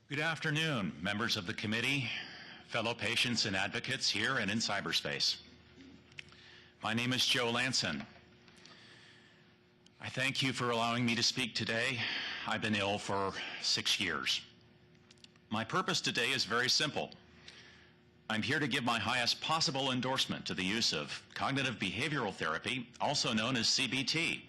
Good afternoon, members of the committee, fellow patients and advocates here and in cyberspace. My name is Joe Lanson. I thank you for allowing me to speak today. I've been ill for 6 years. My purpose today is very simple. I'm here to give my highest possible endorsement to the use of cognitive behavioral therapy, also known as CBT.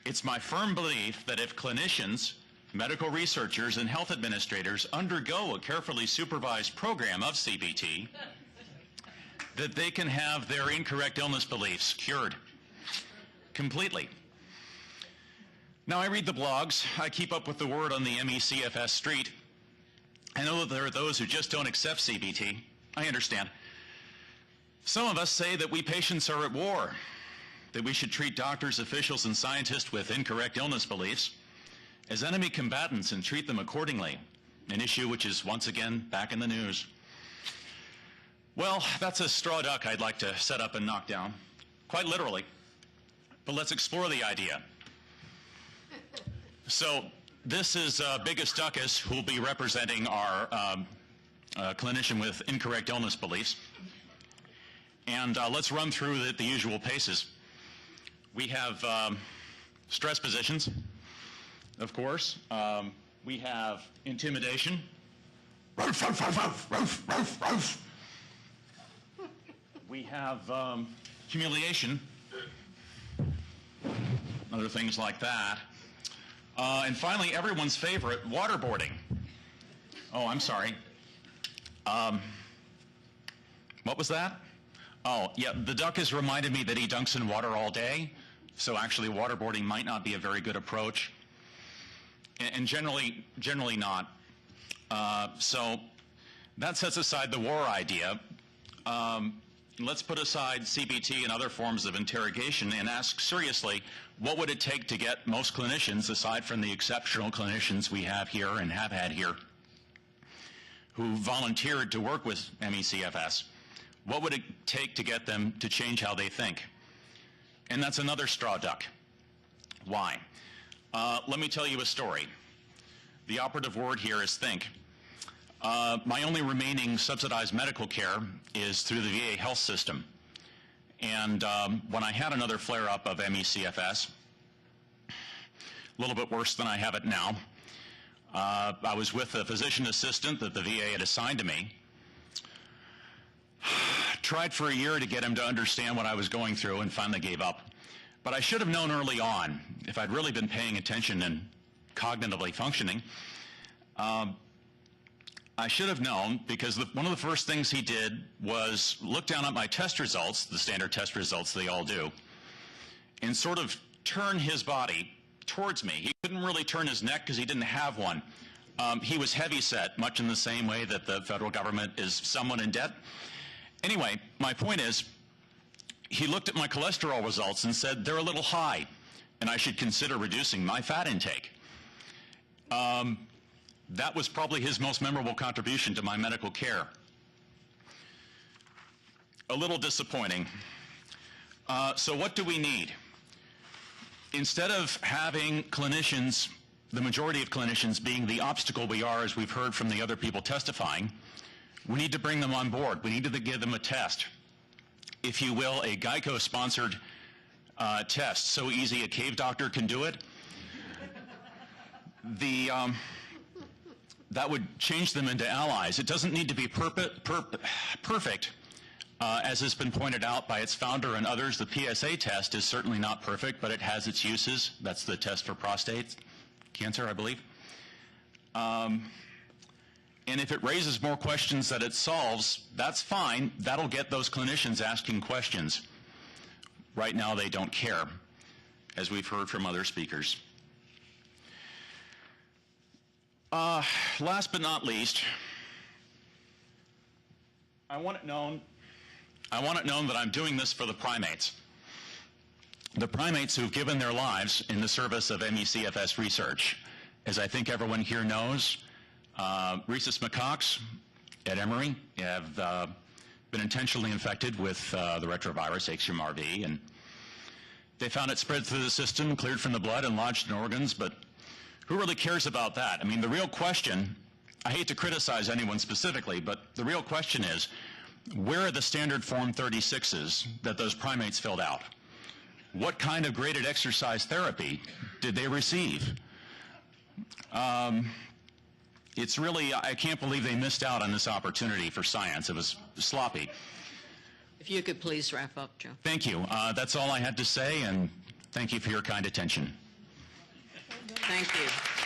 It's my firm belief that if clinicians, medical researchers, and health administrators undergo a carefully supervised program of CBT, that they can have their incorrect illness beliefs cured completely. Now, I read the blogs, I keep up with the word on the CFS street. I know that there are those who just don't accept CBT. I understand. Some of us say that we patients are at war, that we should treat doctors, officials, and scientists with incorrect illness beliefs as enemy combatants and treat them accordingly, an issue which is once again back in the news. Well, that's a straw duck I'd like to set up and knock down, quite literally. But let's explore the idea. So this is Biggest Duckus, who will be representing our clinician with incorrect illness beliefs. And let's run through the usual paces. We have stress positions, of course. We have intimidation. We have humiliation, other things like that. And finally, everyone's favorite, waterboarding. Oh, I'm sorry. What was that? Oh, yeah, the duck has reminded me that he dunks in water all day, so actually waterboarding might not be a very good approach. And generally not. So that sets aside the war idea. Let's put aside CBT and other forms of interrogation and ask seriously, what would it take to get most clinicians, aside from the exceptional clinicians we have here and have had here, who volunteered to work with CFS, what would it take to get them to change how they think? And that's another straw duck. Why? Let me tell you a story. The operative word here is think. My only remaining subsidized medical care is through the VA health system. And when I had another flare-up of CFS, a little bit worse than I have it now, I was with a physician assistant that the VA had assigned to me. Tried for a year to get him to understand what I was going through and finally gave up. But I should have known early on, if I'd really been paying attention and cognitively functioning, I should have known, because one of the first things he did was look down at my test results, the standard test results they all do, and sort of turn his body towards me. He couldn't really turn his neck because he didn't have one. He was heavy set, much in the same way that the federal government is someone in debt. Anyway, my point is, he looked at my cholesterol results and said they're a little high and I should consider reducing my fat intake. That was probably his most memorable contribution to my medical care. A little disappointing. So what do we need? Instead of having clinicians, the majority of clinicians being the obstacle we are, as we've heard from the other people testifying, we need to bring them on board. We need to give them a test. If you will, a Geico-sponsored test. So easy a cave doctor can do it. That would change them into allies. It doesn't need to be perfect. As has been pointed out by its founder and others, the PSA test is certainly not perfect, but it has its uses. That's the test for prostate cancer, I believe. And if it raises more questions that it solves, that's fine. That'll get those clinicians asking questions. Right now, they don't care, as we've heard from other speakers. Last but not least, I want it known that I'm doing this for the primates. The primates who've given their lives in the service of CFS research. As I think everyone here knows, rhesus macaques at Emory have been intentionally infected with the retrovirus HMRV, and they found it spread through the system, cleared from the blood, and lodged in organs, but Who really cares about that? I mean, the real question, I hate to criticize anyone specifically, but the real question is, where are the standard Form 36s that those primates filled out? What kind of graded exercise therapy did they receive? It's really, I can't believe they missed out on this opportunity for science. It was sloppy. If you could please wrap up, Joe. Thank you. That's all I had to say, and thank you for your kind attention. Thank you.